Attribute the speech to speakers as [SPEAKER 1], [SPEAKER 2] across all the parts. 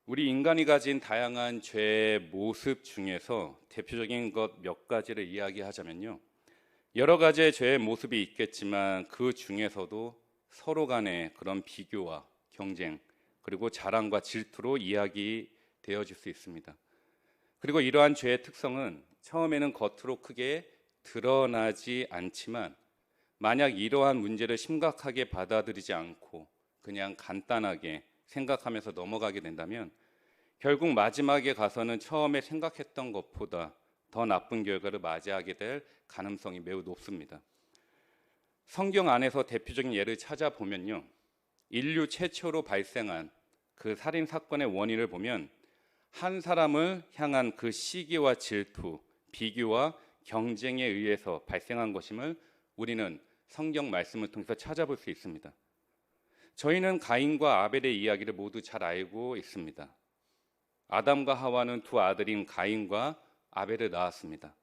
[SPEAKER 1] 우리 인간이 가진 다양한 죄의 모습 중에서 대표적인 것 몇 가지를 이야기하자면요. 여러 가지의 죄의 모습이 있겠지만 그 중에서도 서로 간의 그런 비교와 경쟁, 그리고 자랑과 질투로 이야기되어질 수 있습니다. 그리고 이러한 죄의 특성은 처음에는 겉으로 크게 드러나지 않지만 만약 이러한 문제를 심각하게 받아들이지 않고 그냥 간단하게 생각하면서 넘어가게 된다면 결국 마지막에 가서는 처음에 생각했던 것보다 더 나쁜 결과를 맞이하게 될 가능성이 매우 높습니다. 성경 안에서 대표적인 예를 찾아보면요. 인류 최초로 발생한 그 살인 사건의 원인을 보면 한 사람을 향한 그 시기와 질투, 비교와 경쟁에 의해서 발생한 것임을 우리는 성경 말씀을 통해서 찾아볼 수 있습니다. 저희는 가인과 아벨의 이야기를 모두 잘 알고 있습니다. 아담과 하와는 두 아들인 가인과 아벨을 낳았습니다.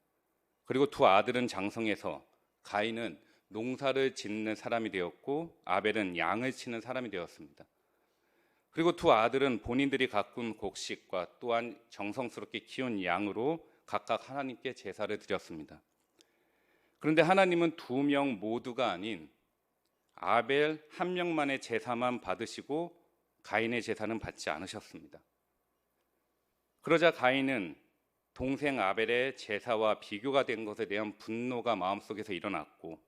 [SPEAKER 1] 그리고 두 아들은 장성해서 가인은 농사를 짓는 사람이 되었고 아벨은 양을 치는 사람이 되었습니다. 그리고 두 아들은 본인들이 가꾼 곡식과 또한 정성스럽게 키운 양으로 각각 하나님께 제사를 드렸습니다. 그런데 하나님은 두 명 모두가 아닌 아벨 한 명만의 제사만 받으시고 가인의 제사는 받지 않으셨습니다. 그러자 가인은 동생 아벨의 제사와 비교가 된 것에 대한 분노가 마음속에서 일어났고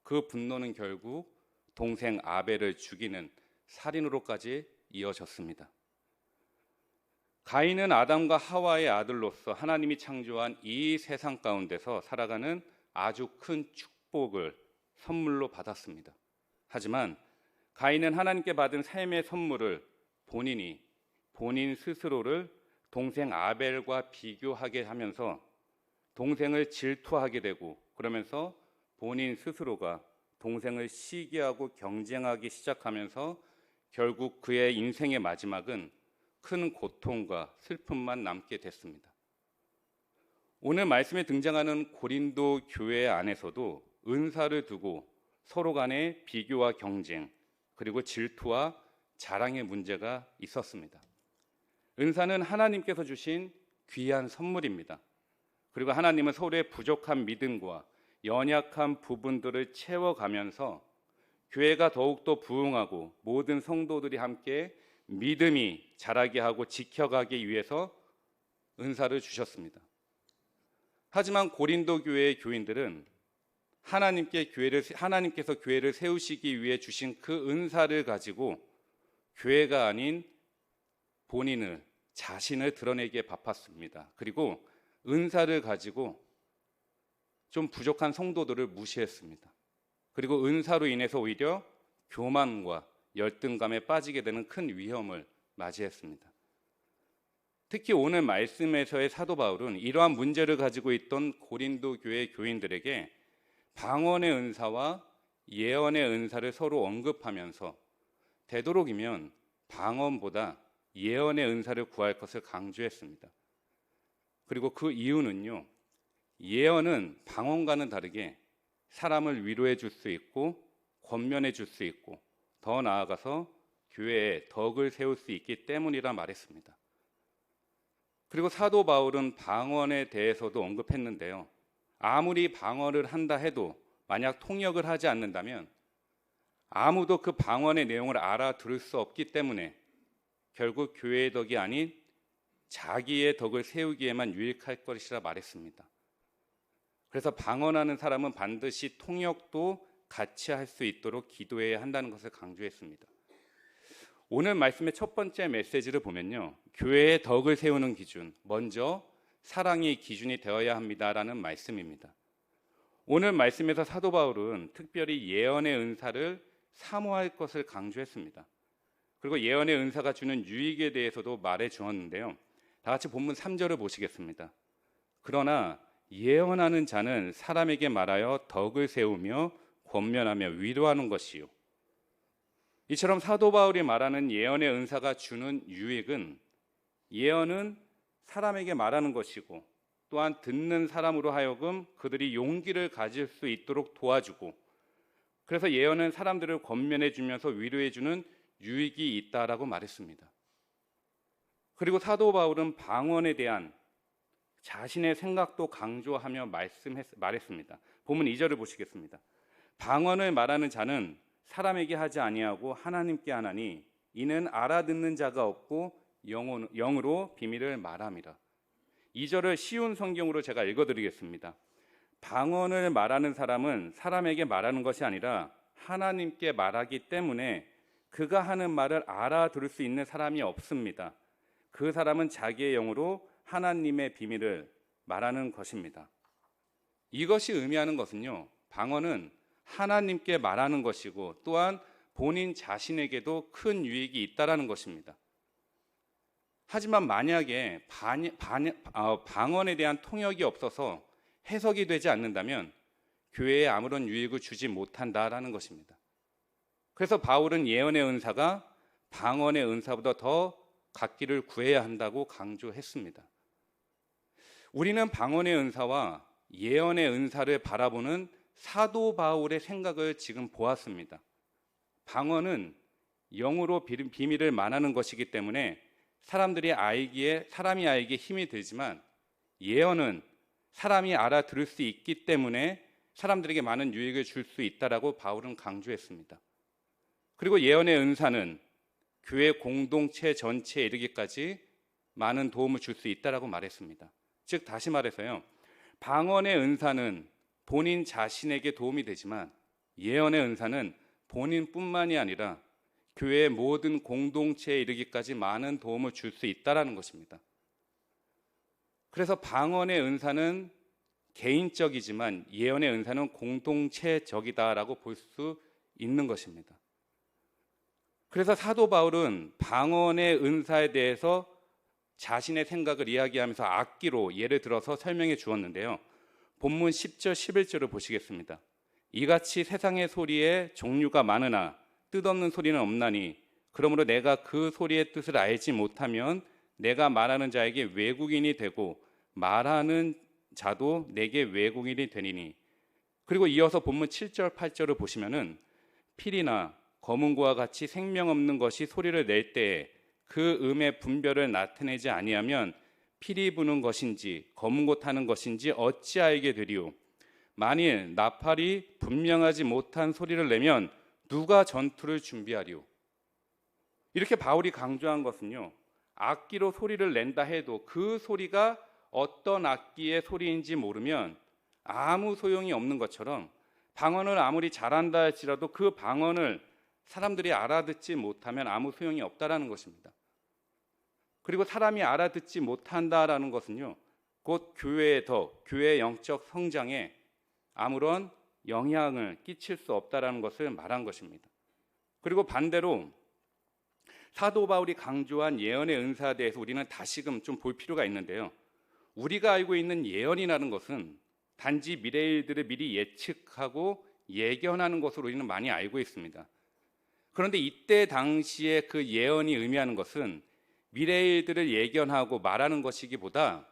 [SPEAKER 1] 그 분노는 결국 동생 아벨을 죽이는 살인으로까지 이어졌습니다. 가인은 아담과 하와의 아들로서 하나님이 창조한 이 세상 가운데서 살아가는 아주 큰 축복을 선물로 받았습니다. 하지만 가인은 하나님께 받은 삶의 선물을 본인 스스로를 동생 아벨과 비교하게 하면서 동생을 질투하게 되고 그러면서 본인 스스로가 동생을 시기하고 경쟁하기 시작하면서 결국 그의 인생의 마지막은 큰 고통과 슬픔만 남게 됐습니다. 오늘 말씀에 등장하는 고린도 교회 안에서도 은사를 두고 서로 간의 비교와 경쟁 그리고 질투와 자랑의 문제가 있었습니다. 은사는 하나님께서 주신 귀한 선물입니다. 그리고 하나님은 서로의 부족한 믿음과 연약한 부분들을 채워가면서 교회가 더욱더 부흥하고 모든 성도들이 함께 믿음이 자라게 하고 지켜가기 위해서 은사를 주셨습니다. 하지만 고린도 교회의 교인들은 하나님께서 교회를 세우시기 위해 주신 그 은사를 가지고 교회가 아닌 자신을 드러내기에 바빴습니다. 그리고 은사를 가지고 좀 부족한 성도들을 무시했습니다. 그리고 은사로 인해서 오히려 교만과 열등감에 빠지게 되는 큰 위험을 맞이했습니다. 특히 오늘 말씀에서의 사도 바울은 이러한 문제를 가지고 있던 고린도 교회 교인들에게 방언의 은사와 예언의 은사를 서로 언급하면서 되도록이면 방언보다 예언의 은사를 구할 것을 강조했습니다. 그리고 그 이유는요, 예언은 방언과는 다르게 사람을 위로해 줄 수 있고 권면해 줄 수 있고 더 나아가서 교회에 덕을 세울 수 있기 때문이라 말했습니다. 그리고 사도 바울은 방언에 대해서도 언급했는데요. 아무리 방언을 한다 해도 만약 통역을 하지 않는다면 아무도 그 방언의 내용을 알아들을 수 없기 때문에 결국 교회의 덕이 아닌 자기의 덕을 세우기에만 유익할 것이라 말했습니다. 그래서 방언하는 사람은 반드시 통역도 같이 할 수 있도록 기도해야 한다는 것을 강조했습니다. 오늘 말씀의 첫 번째 메시지를 보면요, 교회의 덕을 세우는 기준, 먼저 사랑이 기준이 되어야 합니다라는 말씀입니다. 오늘 말씀에서 사도 바울은 특별히 예언의 은사를 사모할 것을 강조했습니다. 그리고 예언의 은사가 주는 유익에 대해서도 말해 주었는데요. 다 같이 본문 3절을 보시겠습니다. 그러나 예언하는 자는 사람에게 말하여 덕을 세우며 권면하며 위로하는 것이요. 이처럼 사도 바울이 말하는 예언의 은사가 주는 유익은 예언은 사람에게 말하는 것이고 또한 듣는 사람으로 하여금 그들이 용기를 가질 수 있도록 도와주고 그래서 예언은 사람들을 권면해 주면서 위로해 주는 유익이 있다라고 말했습니다. 그리고 사도 바울은 방언에 대한 자신의 생각도 강조하며 말했습니다. 본문 2절을 보시겠습니다. 방언을 말하는 자는 사람에게 하지 아니하고 하나님께 하나니 이는 알아듣는 자가 없고 영으로 비밀을 말함이라. 2절을 쉬운 성경으로 제가 읽어드리겠습니다. 방언을 말하는 사람은 사람에게 말하는 것이 아니라 하나님께 말하기 때문에 그가 하는 말을 알아들을 수 있는 사람이 없습니다. 그 사람은 자기의 영으로 하나님의 비밀을 말하는 것입니다. 이것이 의미하는 것은요, 방언은 하나님께 말하는 것이고 또한 본인 자신에게도 큰 유익이 있다라는 것입니다. 하지만 만약에 방언에 대한 통역이 없어서 해석이 되지 않는다면 교회에 아무런 유익을 주지 못한다라는 것입니다. 그래서 바울은 예언의 은사가 방언의 은사보다 더 갖기를 구해야 한다고 강조했습니다. 우리는 방언의 은사와 예언의 은사를 바라보는 사도 바울의 생각을 지금 보았습니다. 방언은 영으로 비밀을 말하는 것이기 때문에 사람이 알기에 힘이 들지만 예언은 사람이 알아들을 수 있기 때문에 사람들에게 많은 유익을 줄 수 있다라고 바울은 강조했습니다. 그리고 예언의 은사는 교회 공동체 전체에 이르기까지 많은 도움을 줄 수 있다라고 말했습니다. 즉 다시 말해서요, 방언의 은사는 본인 자신에게 도움이 되지만 예언의 은사는 본인뿐만이 아니라 교회의 모든 공동체에 이르기까지 많은 도움을 줄 수 있다라는 것입니다. 그래서 방언의 은사는 개인적이지만 예언의 은사는 공동체적이다라고 볼 수 있는 것입니다. 그래서 사도 바울은 방언의 은사에 대해서 자신의 생각을 이야기하면서 악기로 예를 들어서 설명해 주었는데요. 본문 10절 11절을 보시겠습니다. 이같이 세상의 소리에 종류가 많으나 뜻없는 소리는 없나니 그러므로 내가 그 소리의 뜻을 알지 못하면 내가 말하는 자에게 외국인이 되고 말하는 자도 내게 외국인이 되니니. 그리고 이어서 본문 7절 8절을 보시면은 필이나 검은고와 같이 생명 없는 것이 소리를 낼 때에 그 음의 분별을 나타내지 아니하면 필이 부는 것인지 검은고 타는 것인지 어찌 알게 되리요. 만일 나팔이 분명하지 못한 소리를 내면 누가 전투를 준비하리요. 이렇게 바울이 강조한 것은요, 악기로 소리를 낸다 해도 그 소리가 어떤 악기의 소리인지 모르면 아무 소용이 없는 것처럼 방언을 아무리 잘한다 할지라도 그 방언을 사람들이 알아듣지 못하면 아무 소용이 없다라는 것입니다. 그리고 사람이 알아듣지 못한다라는 것은요, 곧 교회의 영적 성장에 아무런 영향을 끼칠 수 없다라는 것을 말한 것입니다. 그리고 반대로 사도 바울이 강조한 예언의 은사에 대해서 우리는 다시금 좀 볼 필요가 있는데요. 우리가 알고 있는 예언이라는 것은 단지 미래의 일들을 미리 예측하고 예견하는 것으로 우리는 많이 알고 있습니다. 그런데 이때 당시에 그 예언이 의미하는 것은 미래의 일들을 예견하고 말하는 것이기보다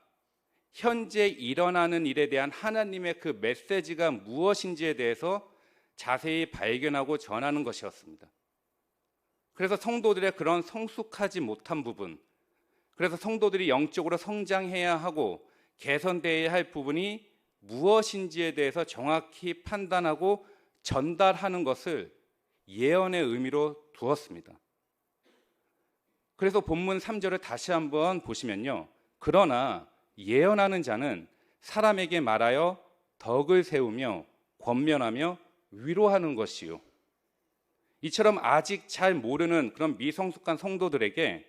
[SPEAKER 1] 현재 일어나는 일에 대한 하나님의 그 메시지가 무엇인지에 대해서 자세히 발견하고 전하는 것이었습니다. 그래서 성도들의 그런 성숙하지 못한 부분, 그래서 성도들이 영적으로 성장해야 하고 개선되어야 할 부분이 무엇인지에 대해서 정확히 판단하고 전달하는 것을 예언의 의미로 두었습니다. 그래서 본문 3절을 다시 한번 보시면요, 그러나 예언하는 자는 사람에게 말하여 덕을 세우며 권면하며 위로하는 것이요. 이처럼 아직 잘 모르는 그런 미성숙한 성도들에게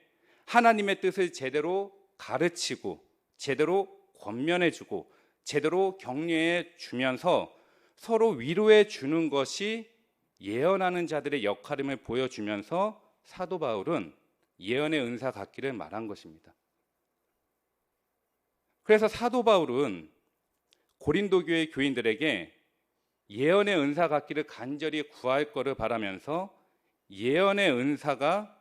[SPEAKER 1] 하나님의 뜻을 제대로 가르치고 제대로 권면해주고 제대로 격려해 주면서 서로 위로해 주는 것이 예언하는 자들의 역할임을 보여주면서 사도 바울은 예언의 은사 갖기를 말한 것입니다. 그래서 사도 바울은 고린도 교회 교인들에게 예언의 은사 갖기를 간절히 구할 것을 바라면서 예언의 은사가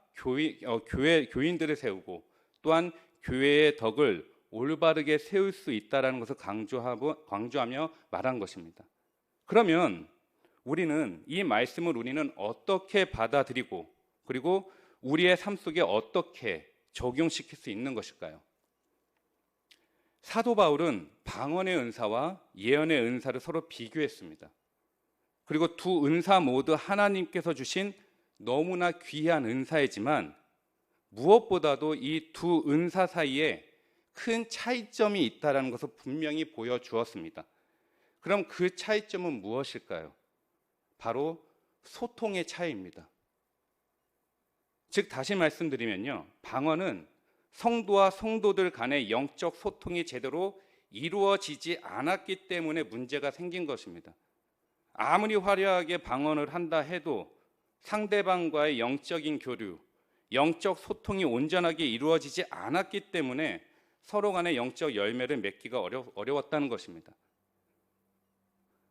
[SPEAKER 1] 교인들을 세우고 또한 교회의 덕을 올바르게 세울 수 있다는 것을 강조하며 말한 것입니다. 그러면 이 말씀을 우리는 어떻게 받아들이고 그리고 우리의 삶 속에 어떻게 적용시킬 수 있는 것일까요? 사도 바울은 방언의 은사와 예언의 은사를 서로 비교했습니다. 그리고 두 은사 모두 하나님께서 주신 너무나 귀한 은사이지만 무엇보다도 이 두 은사 사이에 큰 차이점이 있다는 것을 분명히 보여주었습니다. 그럼 그 차이점은 무엇일까요? 바로 소통의 차이입니다. 즉 다시 말씀드리면요, 방언은 성도와 성도들 간의 영적 소통이 제대로 이루어지지 않았기 때문에 문제가 생긴 것입니다. 아무리 화려하게 방언을 한다 해도 상대방과의 영적인 교류, 영적 소통이 온전하게 이루어지지 않았기 때문에 서로 간의 영적 열매를 맺기가 어려웠다는 것입니다.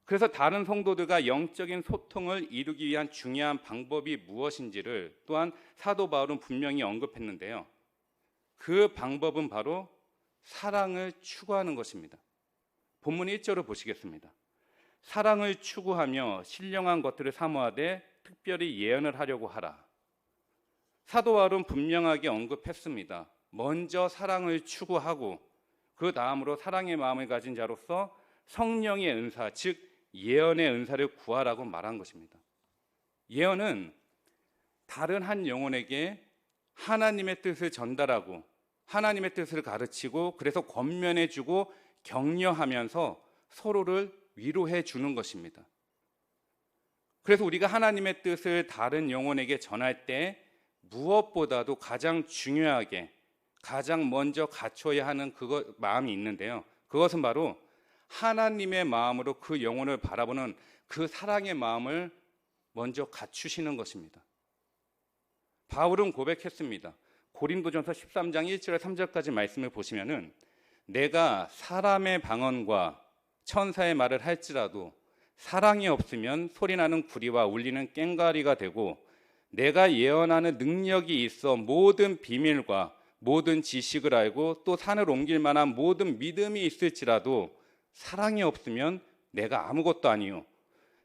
[SPEAKER 1] 그래서 다른 성도들과 영적인 소통을 이루기 위한 중요한 방법이 무엇인지를 또한 사도 바울은 분명히 언급했는데요. 그 방법은 바로 사랑을 추구하는 것입니다. 본문 1절을 보시겠습니다. 사랑을 추구하며 신령한 것들을 사모하되 특별히 예언을 하려고 하라. 사도 바울은 분명하게 언급했습니다. 먼저 사랑을 추구하고 그 다음으로 사랑의 마음을 가진 자로서 성령의 은사, 즉 예언의 은사를 구하라고 말한 것입니다. 예언은 다른 한 영혼에게 하나님의 뜻을 전달하고 하나님의 뜻을 가르치고 그래서 권면해주고 격려하면서 서로를 위로해 주는 것입니다. 그래서 우리가 하나님의 뜻을 다른 영혼에게 전할 때 무엇보다도 가장 중요하게 가장 먼저 갖춰야 하는 마음이 있는데요. 그것은 바로 하나님의 마음으로 그 영혼을 바라보는 그 사랑의 마음을 먼저 갖추시는 것입니다. 바울은 고백했습니다. 고린도전서 13장 1절에 3절까지 말씀을 보시면은 내가 사람의 방언과 천사의 말을 할지라도 사랑이 없으면 소리나는 구리와 울리는 꽹과리가 되고 내가 예언하는 능력이 있어 모든 비밀과 모든 지식을 알고 또 산을 옮길 만한 모든 믿음이 있을지라도 사랑이 없으면 내가 아무것도 아니요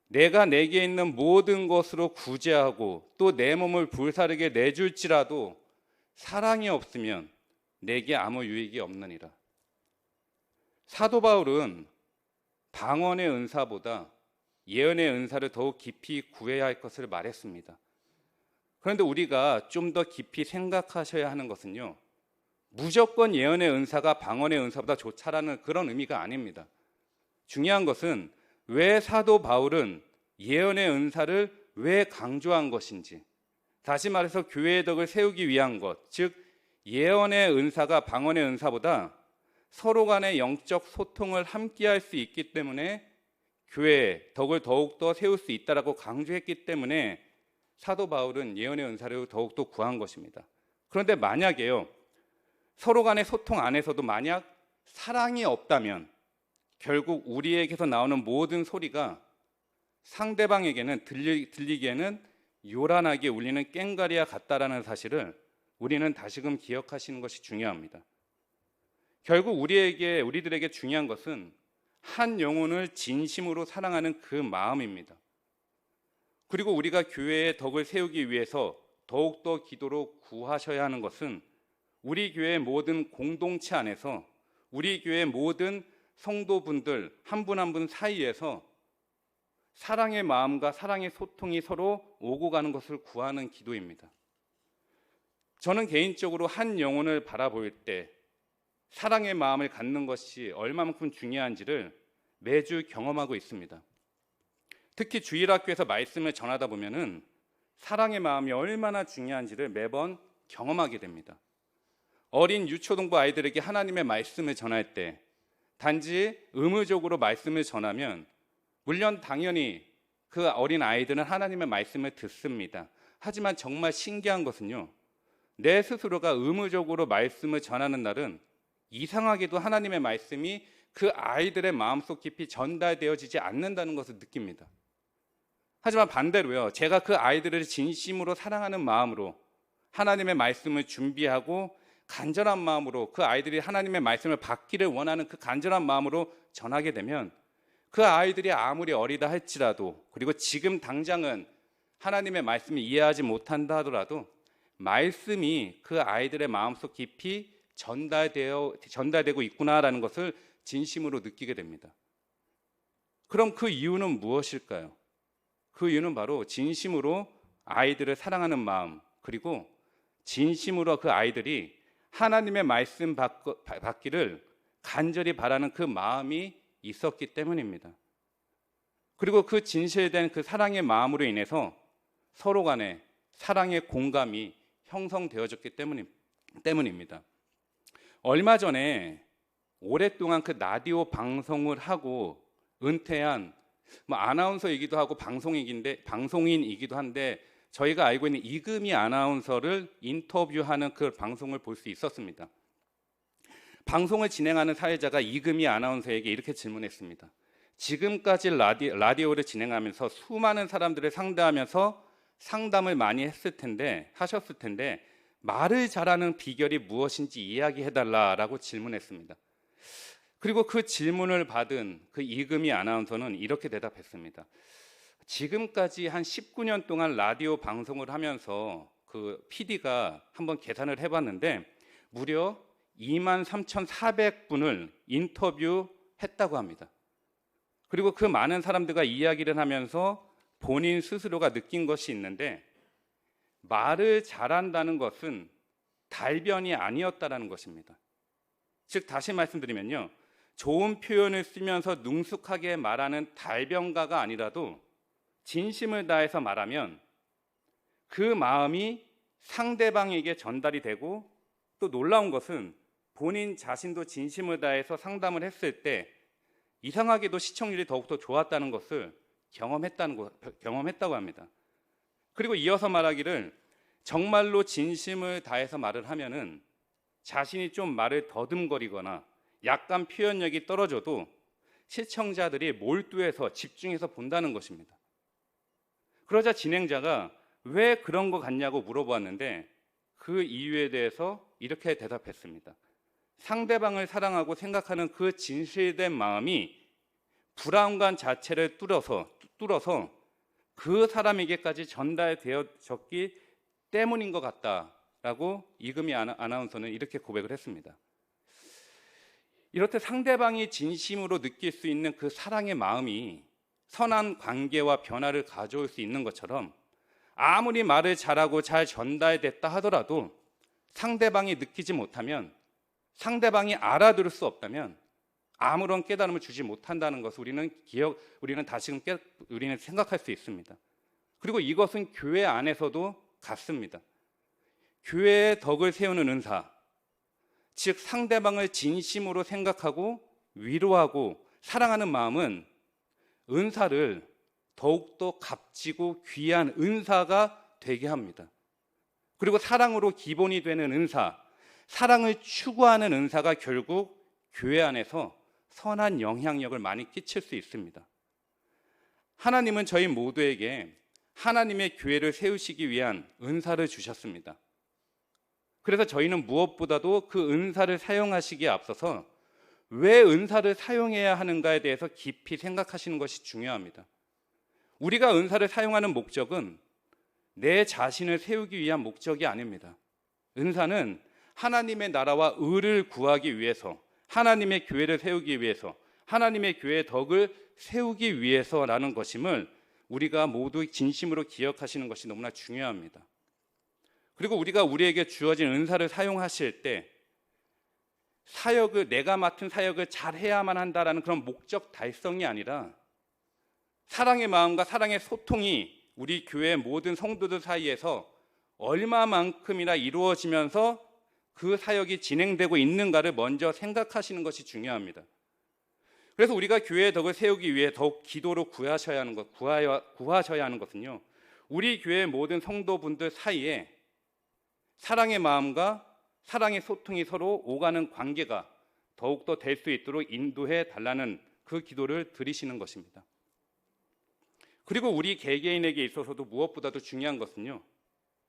[SPEAKER 1] 내가 내게 있는 모든 것으로 구제하고 또 내 몸을 불사르게 내줄지라도 사랑이 없으면 내게 아무 유익이 없느니라. 사도 바울은 방언의 은사보다 예언의 은사를 더욱 깊이 구해야 할 것을 말했습니다. 그런데 우리가 좀 더 깊이 생각하셔야 하는 것은요, 무조건 예언의 은사가 방언의 은사보다 좋다라는 그런 의미가 아닙니다. 중요한 것은 왜 사도 바울은 예언의 은사를 왜 강조한 것인지, 다시 말해서 교회의 덕을 세우기 위한 것, 즉 예언의 은사가 방언의 은사보다 서로 간의 영적 소통을 함께 할 수 있기 때문에 교회의 덕을 더욱더 세울 수 있다라고 강조했기 때문에 사도 바울은 예언의 은사를 더욱더 구한 것입니다. 그런데 만약에요, 서로 간의 소통 안에서도 만약 사랑이 없다면 결국 우리에게서 나오는 모든 소리가 상대방에게는 들리기에는 요란하게 울리는 꽹과리와 같다라는 사실을 우리는 다시금 기억하시는 것이 중요합니다. 결국 우리들에게 중요한 것은 한 영혼을 진심으로 사랑하는 그 마음입니다. 그리고 우리가 교회의 덕을 세우기 위해서 더욱더 기도로 구하셔야 하는 것은 우리 교회의 모든 공동체 안에서 우리 교회의 모든 성도분들 한 분 한 분 사이에서 사랑의 마음과 사랑의 소통이 서로 오고 가는 것을 구하는 기도입니다. 저는 개인적으로 한 영혼을 바라볼 때 사랑의 마음을 갖는 것이 얼마만큼 중요한지를 매주 경험하고 있습니다. 특히 주일학교에서 말씀을 전하다 보면은 사랑의 마음이 얼마나 중요한지를 매번 경험하게 됩니다. 어린 유초등부 아이들에게 하나님의 말씀을 전할 때 단지 의무적으로 말씀을 전하면 물론 당연히 그 어린 아이들은 하나님의 말씀을 듣습니다. 하지만 정말 신기한 것은요, 내 스스로가 의무적으로 말씀을 전하는 날은 이상하게도 하나님의 말씀이 그 아이들의 마음속 깊이 전달되어지지 않는다는 것을 느낍니다. 하지만 반대로요, 제가 그 아이들을 진심으로 사랑하는 마음으로 하나님의 말씀을 준비하고 간절한 마음으로 그 아이들이 하나님의 말씀을 받기를 원하는 그 간절한 마음으로 전하게 되면 그 아이들이 아무리 어리다 할지라도, 그리고 지금 당장은 하나님의 말씀을 이해하지 못한다 하더라도 말씀이 그 아이들의 마음속 깊이 전달되고 있구나라는 것을 진심으로 느끼게 됩니다. 그럼 그 이유는 무엇일까요? 그 이유는 바로 진심으로 아이들을 사랑하는 마음, 그리고 진심으로 그 아이들이 하나님의 말씀 받기를 간절히 바라는 그 마음이 있었기 때문입니다. 그리고 그 진실된 그 사랑의 마음으로 인해서 서로 간에 사랑의 공감이 형성되어졌기 때문입니다. 얼마 전에 오랫동안 그 라디오 방송을 하고 은퇴한 아나운서이기도 하고 방송인이기도 한데 저희가 알고 있는 이금희 아나운서를 인터뷰하는 그 방송을 볼 수 있었습니다. 방송을 진행하는 사회자가 이금희 아나운서에게 이렇게 질문했습니다. 지금까지 라디오를 진행하면서 수많은 사람들을 상대하면서 상담을 많이 하셨을 텐데 말을 잘하는 비결이 무엇인지 이야기해달라라고 질문했습니다. 그리고 그 질문을 받은 그 이금희 아나운서는 이렇게 대답했습니다. 지금까지 한 19년 동안 라디오 방송을 하면서 그 PD가 한번 계산을 해봤는데 무려 23,400분을 인터뷰했다고 합니다. 그리고 그 많은 사람들과 이야기를 하면서 본인 스스로가 느낀 것이 있는데 말을 잘한다는 것은 달변이 아니었다라는 것입니다. 즉 다시 말씀드리면요, 좋은 표현을 쓰면서 능숙하게 말하는 달변가가 아니라도 진심을 다해서 말하면 그 마음이 상대방에게 전달이 되고, 또 놀라운 것은 본인 자신도 진심을 다해서 상담을 했을 때 이상하게도 시청률이 더욱더 좋았다는 것을 경험했다고 합니다. 그리고 이어서 말하기를 정말로 진심을 다해서 말을 하면은 자신이 좀 말을 더듬거리거나 약간 표현력이 떨어져도 시청자들이 몰두해서 집중해서 본다는 것입니다. 그러자 진행자가 왜 그런 것 같냐고 물어보았는데 그 이유에 대해서 이렇게 대답했습니다. 상대방을 사랑하고 생각하는 그 진실된 마음이 불안감 자체를 뚫어서 그 사람에게까지 전달되어졌기 때문인 것 같다라고 이금희 아나운서는 이렇게 고백을 했습니다. 이렇듯 상대방이 진심으로 느낄 수 있는 그 사랑의 마음이 선한 관계와 변화를 가져올 수 있는 것처럼, 아무리 말을 잘하고 잘 전달됐다 하더라도 상대방이 느끼지 못하면, 상대방이 알아들을 수 없다면 아무런 깨달음을 주지 못한다는 것을 우리는 생각할 수 있습니다. 그리고 이것은 교회 안에서도 같습니다. 교회의 덕을 세우는 은사, 즉 상대방을 진심으로 생각하고 위로하고 사랑하는 마음은 은사를 더욱더 값지고 귀한 은사가 되게 합니다. 그리고 사랑으로 기본이 되는 은사, 사랑을 추구하는 은사가 결국 교회 안에서 선한 영향력을 많이 끼칠 수 있습니다. 하나님은 저희 모두에게 하나님의 교회를 세우시기 위한 은사를 주셨습니다. 그래서 저희는 무엇보다도 그 은사를 사용하시기에 앞서서 왜 은사를 사용해야 하는가에 대해서 깊이 생각하시는 것이 중요합니다. 우리가 은사를 사용하는 목적은 내 자신을 세우기 위한 목적이 아닙니다. 은사는 하나님의 나라와 의를 구하기 위해서, 하나님의 교회를 세우기 위해서, 하나님의 교회의 덕을 세우기 위해서라는 것임을 우리가 모두 진심으로 기억하시는 것이 너무나 중요합니다. 그리고 우리가 우리에게 주어진 은사를 사용하실 때 내가 맡은 사역을 잘 해야만 한다라는 그런 목적 달성이 아니라 사랑의 마음과 사랑의 소통이 우리 교회 모든 성도들 사이에서 얼마만큼이나 이루어지면서 그 사역이 진행되고 있는가를 먼저 생각하시는 것이 중요합니다. 그래서 우리가 교회의 덕을 세우기 위해 더욱 기도로 구하셔야 하는 것은요, 우리 교회 모든 성도분들 사이에 사랑의 마음과 사랑의 소통이 서로 오가는 관계가 더욱더 될 수 있도록 인도해 달라는 그 기도를 드리시는 것입니다. 그리고 우리 개개인에게 있어서도 무엇보다도 중요한 것은요,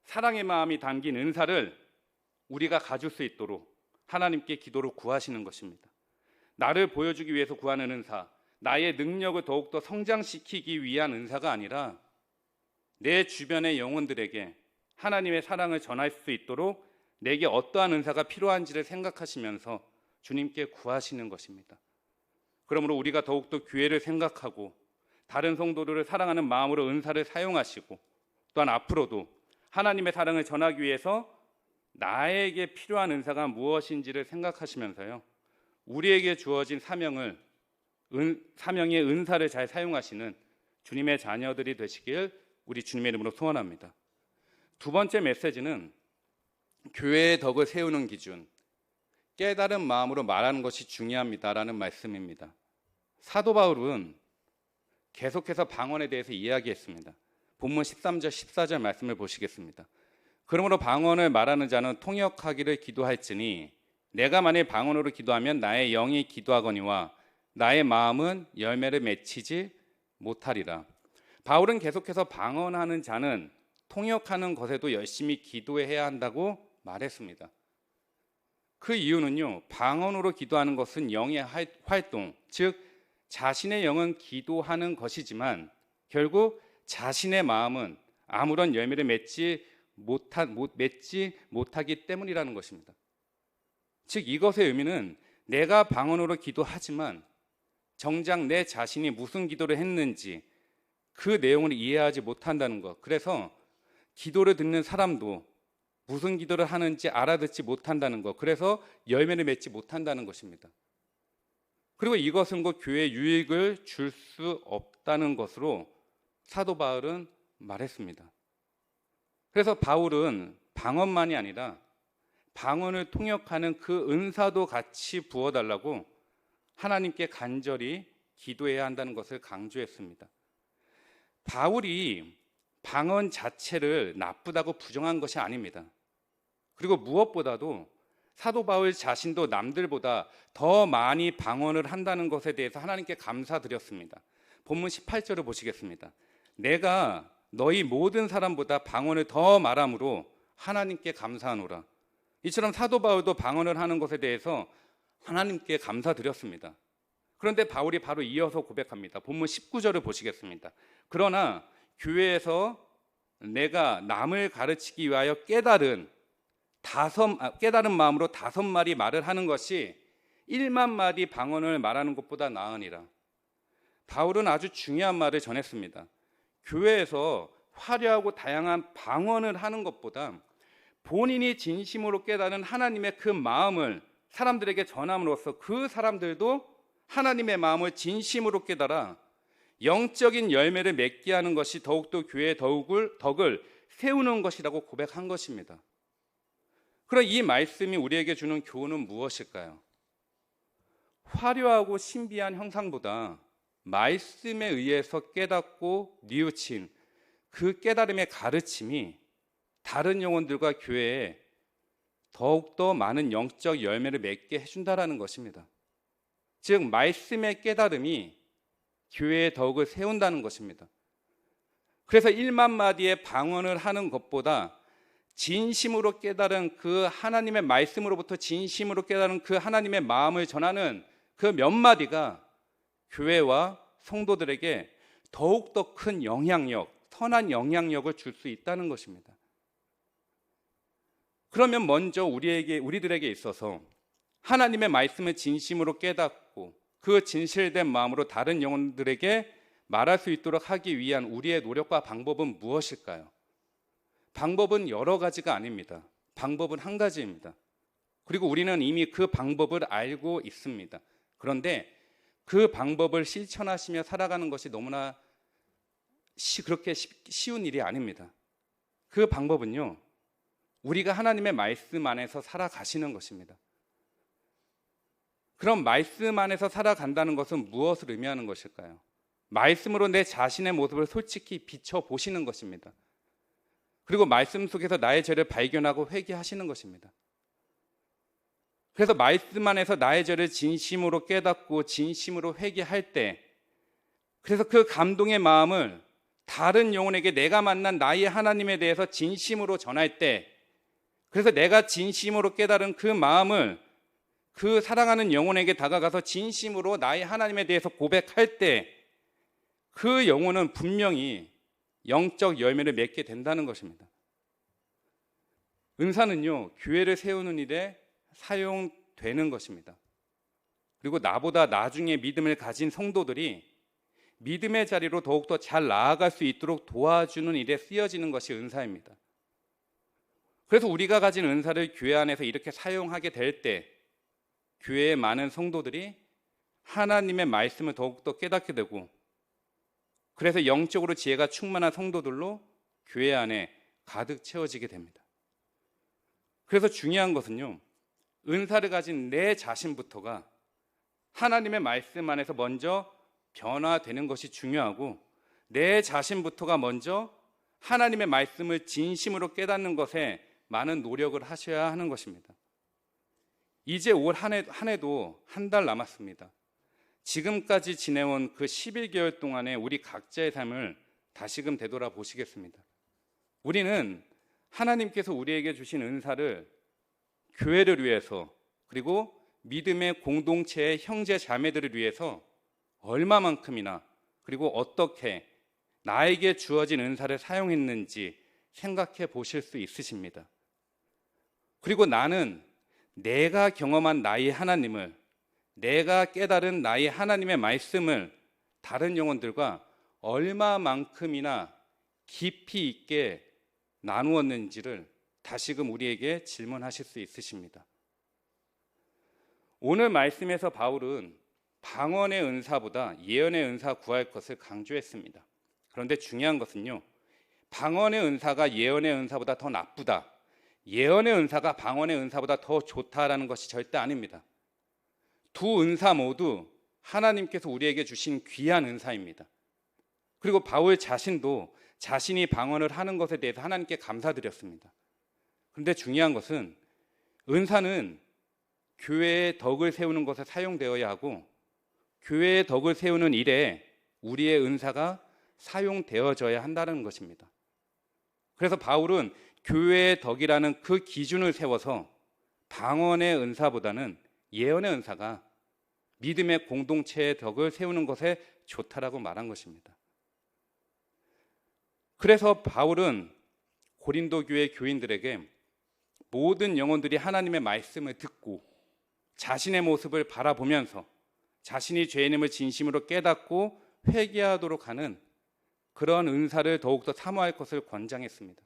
[SPEAKER 1] 사랑의 마음이 담긴 은사를 우리가 가질 수 있도록 하나님께 기도로 구하시는 것입니다. 나를 보여주기 위해서 구하는 은사, 나의 능력을 더욱더 성장시키기 위한 은사가 아니라 내 주변의 영혼들에게 하나님의 사랑을 전할 수 있도록 내게 어떠한 은사가 필요한지를 생각하시면서 주님께 구하시는 것입니다. 그러므로 우리가 더욱더 교회를 생각하고 다른 성도들을 사랑하는 마음으로 은사를 사용하시고, 또한 앞으로도 하나님의 사랑을 전하기 위해서 나에게 필요한 은사가 무엇인지를 생각하시면서요, 우리에게 주어진 사명의 은사를 잘 사용하시는 주님의 자녀들이 되시길 우리 주님의 이름으로 소원합니다. 두 번째 메시지는 교회의 덕을 세우는 기준, 깨달은 마음으로 말하는 것이 중요합니다라는 말씀입니다. 사도 바울은 계속해서 방언에 대해서 이야기했습니다. 본문 13절 14절 말씀을 보시겠습니다. 그러므로 방언을 말하는 자는 통역하기를 기도할지니 내가 만일 방언으로 기도하면 나의 영이 기도하거니와 나의 마음은 열매를 맺히지 못하리라. 바울은 계속해서 방언하는 자는 통역하는 것에도 열심히 기도해야 한다고 말했습니다. 그 이유는요, 방언으로 기도하는 것은 영의 활동, 즉 자신의 영은 기도하는 것이지만 결국 자신의 마음은 아무런 열매를 맺지 못하기 때문이라는 것입니다. 즉 이것의 의미는 내가 방언으로 기도하지만 정작 내 자신이 무슨 기도를 했는지 그 내용을 이해하지 못한다는 것. 그래서 기도를 듣는 사람도 무슨 기도를 하는지 알아듣지 못한다는 것. 그래서 열매를 맺지 못한다는 것입니다. 그리고 이것은 곧 교회에 유익을 줄 수 없다는 것으로 사도 바울은 말했습니다. 그래서 바울은 방언만이 아니라 방언을 통역하는 그 은사도 같이 부어달라고 하나님께 간절히 기도해야 한다는 것을 강조했습니다. 바울이 방언 자체를 나쁘다고 부정한 것이 아닙니다. 그리고 무엇보다도 사도 바울 자신도 남들보다 더 많이 방언을 한다는 것에 대해서 하나님께 감사드렸습니다. 본문 18절을 보시겠습니다. 내가 너희 모든 사람보다 방언을 더 말함으로 하나님께 감사하노라. 이처럼 사도 바울도 방언을 하는 것에 대해서 하나님께 감사드렸습니다. 그런데 바울이 바로 이어서 고백합니다. 본문 19절을 보시겠습니다. 그러나 교회에서 내가 남을 가르치기 위하여 깨달은 마음으로 5마리 말을 하는 것이 1만 마디 방언을 말하는 것보다 나으니라. 바울은 아주 중요한 말을 전했습니다. 교회에서 화려하고 다양한 방언을 하는 것보다 본인이 진심으로 깨달은 하나님의 그 마음을 사람들에게 전함으로써 그 사람들도 하나님의 마음을 진심으로 깨달아 영적인 열매를 맺게 하는 것이 더욱더 교회의 덕을 세우는 것이라고 고백한 것입니다. 그럼 이 말씀이 우리에게 주는 교훈은 무엇일까요? 화려하고 신비한 형상보다 말씀에 의해서 깨닫고 뉘우친 그 깨달음의 가르침이 다른 영혼들과 교회에 더욱더 많은 영적 열매를 맺게 해준다는 것입니다. 즉 말씀의 깨달음이 교회의 덕을 세운다는 것입니다. 그래서 1만 마디의 방언을 하는 것보다 진심으로 깨달은 그 하나님의 말씀으로부터 진심으로 깨달은 그 하나님의 마음을 전하는 그 몇 마디가 교회와 성도들에게 더욱더 큰 영향력, 선한 영향력을 줄 수 있다는 것입니다. 그러면 먼저 우리들에게 있어서 하나님의 말씀을 진심으로 깨닫고 그 진실된 마음으로 다른 영혼들에게 말할 수 있도록 하기 위한 우리의 노력과 방법은 무엇일까요? 방법은 여러 가지가 아닙니다. 방법은 한 가지입니다. 그리고 우리는 이미 그 방법을 알고 있습니다. 그런데 그 방법을 실천하시며 살아가는 것이 너무나 그렇게 쉬운 일이 아닙니다. 그 방법은요, 우리가 하나님의 말씀 안에서 살아가시는 것입니다. 그럼 말씀 안에서 살아간다는 것은 무엇을 의미하는 것일까요? 말씀으로 내 자신의 모습을 솔직히 비춰보시는 것입니다. 그리고 말씀 속에서 나의 죄를 발견하고 회개하시는 것입니다. 그래서 말씀 안에서 나의 죄를 진심으로 깨닫고 진심으로 회개할 때, 그래서 그 감동의 마음을 다른 영혼에게 내가 만난 나의 하나님에 대해서 진심으로 전할 때, 그래서 내가 진심으로 깨달은 그 마음을 그 사랑하는 영혼에게 다가가서 진심으로 나의 하나님에 대해서 고백할 때, 그 영혼은 분명히 영적 열매를 맺게 된다는 것입니다. 은사는요, 교회를 세우는 일에 사용되는 것입니다. 그리고 나보다 나중에 믿음을 가진 성도들이 믿음의 자리로 더욱더 잘 나아갈 수 있도록 도와주는 일에 쓰여지는 것이 은사입니다. 그래서 우리가 가진 은사를 교회 안에서 이렇게 사용하게 될 때 교회의 많은 성도들이 하나님의 말씀을 더욱더 깨닫게 되고, 그래서 영적으로 지혜가 충만한 성도들로 교회 안에 가득 채워지게 됩니다. 그래서 중요한 것은요, 은사를 가진 내 자신부터가 하나님의 말씀 안에서 먼저 변화되는 것이 중요하고, 내 자신부터가 먼저 하나님의 말씀을 진심으로 깨닫는 것에 많은 노력을 하셔야 하는 것입니다. 이제 올 한 해도 한 달 남았습니다. 지금까지 지내온 그 11개월 동안의 우리 각자의 삶을 다시금 되돌아보시겠습니다. 우리는 하나님께서 우리에게 주신 은사를 교회를 위해서, 그리고 믿음의 공동체의 형제 자매들을 위해서 얼마만큼이나, 그리고 어떻게 나에게 주어진 은사를 사용했는지 생각해 보실 수 있으십니다. 그리고 나는 내가 경험한 나의 하나님을, 내가 깨달은 나의 하나님의 말씀을 다른 영혼들과 얼마만큼이나 깊이 있게 나누었는지를 다시금 우리에게 질문하실 수 있으십니다. 오늘 말씀에서 바울은 방언의 은사보다 예언의 은사 구할 것을 강조했습니다. 그런데 중요한 것은요, 방언의 은사가 예언의 은사보다 더 나쁘다, 예언의 은사가 방언의 은사보다 더 좋다라는 것이 절대 아닙니다. 두 은사 모두 하나님께서 우리에게 주신 귀한 은사입니다. 그리고 바울 자신도 자신이 방언을 하는 것에 대해서 하나님께 감사드렸습니다. 그런데 중요한 것은 은사는 교회의 덕을 세우는 것에 사용되어야 하고, 교회의 덕을 세우는 일에 우리의 은사가 사용되어져야 한다는 것입니다. 그래서 바울은 교회의 덕이라는 그 기준을 세워서 방언의 은사보다는 예언의 은사가 믿음의 공동체의 덕을 세우는 것에 좋다라고 말한 것입니다. 그래서 바울은 고린도 교회 교인들에게 모든 영혼들이 하나님의 말씀을 듣고 자신의 모습을 바라보면서 자신이 죄인임을 진심으로 깨닫고 회개하도록 하는 그런 은사를 더욱더 사모할 것을 권장했습니다.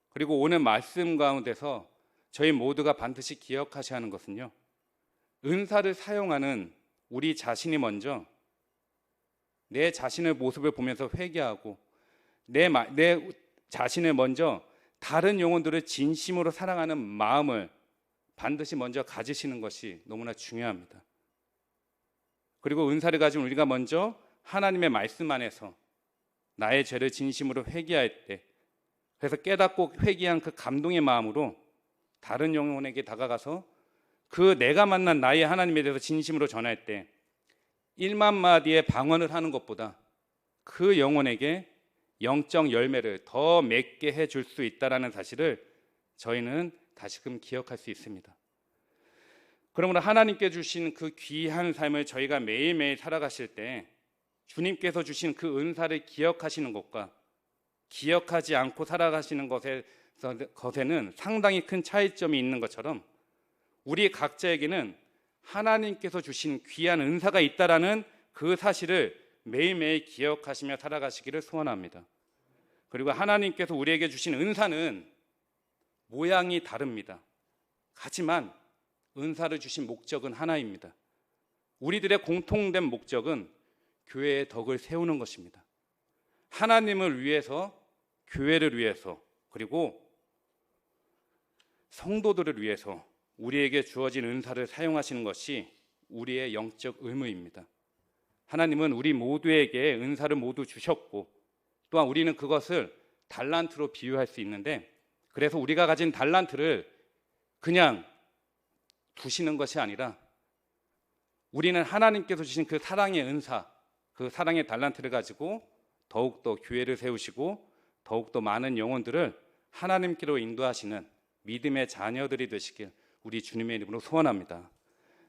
[SPEAKER 1] 그리고 오늘 말씀 가운데서 저희 모두가 반드시 기억하셔야 하는 것은요, 은사를 사용하는 우리 자신이 먼저 내 자신의 모습을 보면서 회개하고 내 자신을 먼저 다른 영혼들을 진심으로 사랑하는 마음을 반드시 먼저 가지시는 것이 너무나 중요합니다. 그리고 은사를 가진 우리가 먼저 하나님의 말씀 안에서 나의 죄를 진심으로 회개할 때, 그래서 깨닫고 회개한 그 감동의 마음으로 다른 영혼에게 다가가서 그 내가 만난 나의 하나님에 대해서 진심으로 전할 때 1만 마디의 방언을 하는 것보다 그 영혼에게 영적 열매를 더 맺게 해줄 수 있다는 사실을 저희는 다시금 기억할 수 있습니다. 그러므로 하나님께 주신 그 귀한 삶을 저희가 매일매일 살아가실 때 주님께서 주신 그 은사를 기억하시는 것과 기억하지 않고 살아가시는 것에는 상당히 큰 차이점이 있는 것처럼 우리 각자에게는 하나님께서 주신 귀한 은사가 있다라는 그 사실을 매일매일 기억하시며 살아가시기를 소원합니다. 그리고 하나님께서 우리에게 주신 은사는 모양이 다릅니다. 하지만 은사를 주신 목적은 하나입니다. 우리들의 공통된 목적은 교회의 덕을 세우는 것입니다. 하나님을 위해서, 교회를 위해서, 그리고 성도들을 위해서 우리에게 주어진 은사를 사용하시는 것이 우리의 영적 의무입니다. 하나님은 우리 모두에게 은사를 모두 주셨고, 또한 우리는 그것을 달란트로 비유할 수 있는데, 그래서 우리가 가진 달란트를 그냥 두시는 것이 아니라 우리는 하나님께서 주신 그 사랑의 은사, 그 사랑의 달란트를 가지고 더욱더 교회를 세우시고 더욱더 많은 영혼들을 하나님께로 인도하시는 믿음의 자녀들이 되시길 우리 주님의 이름으로 소원합니다.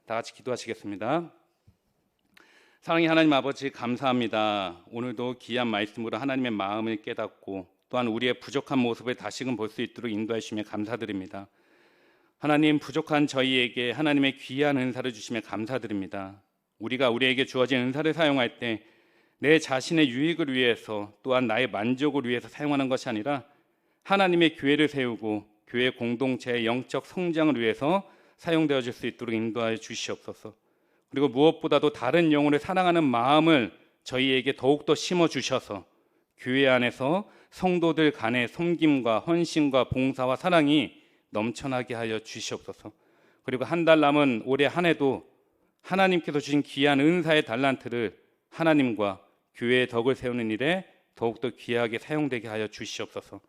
[SPEAKER 1] 다 같이 기도하시겠습니다. 사랑의 하나님 아버지, 감사합니다. 오늘도 귀한 말씀으로 하나님의 마음을 깨닫고 또한 우리의 부족한 모습을 다시금 볼 수 있도록 인도해 주시며 감사드립니다. 하나님, 부족한 저희에게 하나님의 귀한 은사를 주시며 감사드립니다. 우리가 우리에게 주어진 은사를 사용할 때 내 자신의 유익을 위해서 또한 나의 만족을 위해서 사용하는 것이 아니라 하나님의 교회를 세우고 교회 공동체의 영적 성장을 위해서 사용되어질 수 있도록 인도하여 주시옵소서. 그리고 무엇보다도 다른 영혼을 사랑하는 마음을 저희에게 더욱더 심어주셔서 교회 안에서 성도들 간의 섬김과 헌신과 봉사와 사랑이 넘쳐나게 하여 주시옵소서. 그리고 한 달 남은 올해 한 해도 하나님께서 주신 귀한 은사의 달란트를 하나님과 교회의 덕을 세우는 일에 더욱더 귀하게 사용되게 하여 주시옵소서.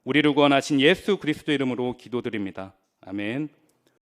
[SPEAKER 1] 우리를 구원하신 예수 그리스도 이름으로 기도드립니다. 아멘.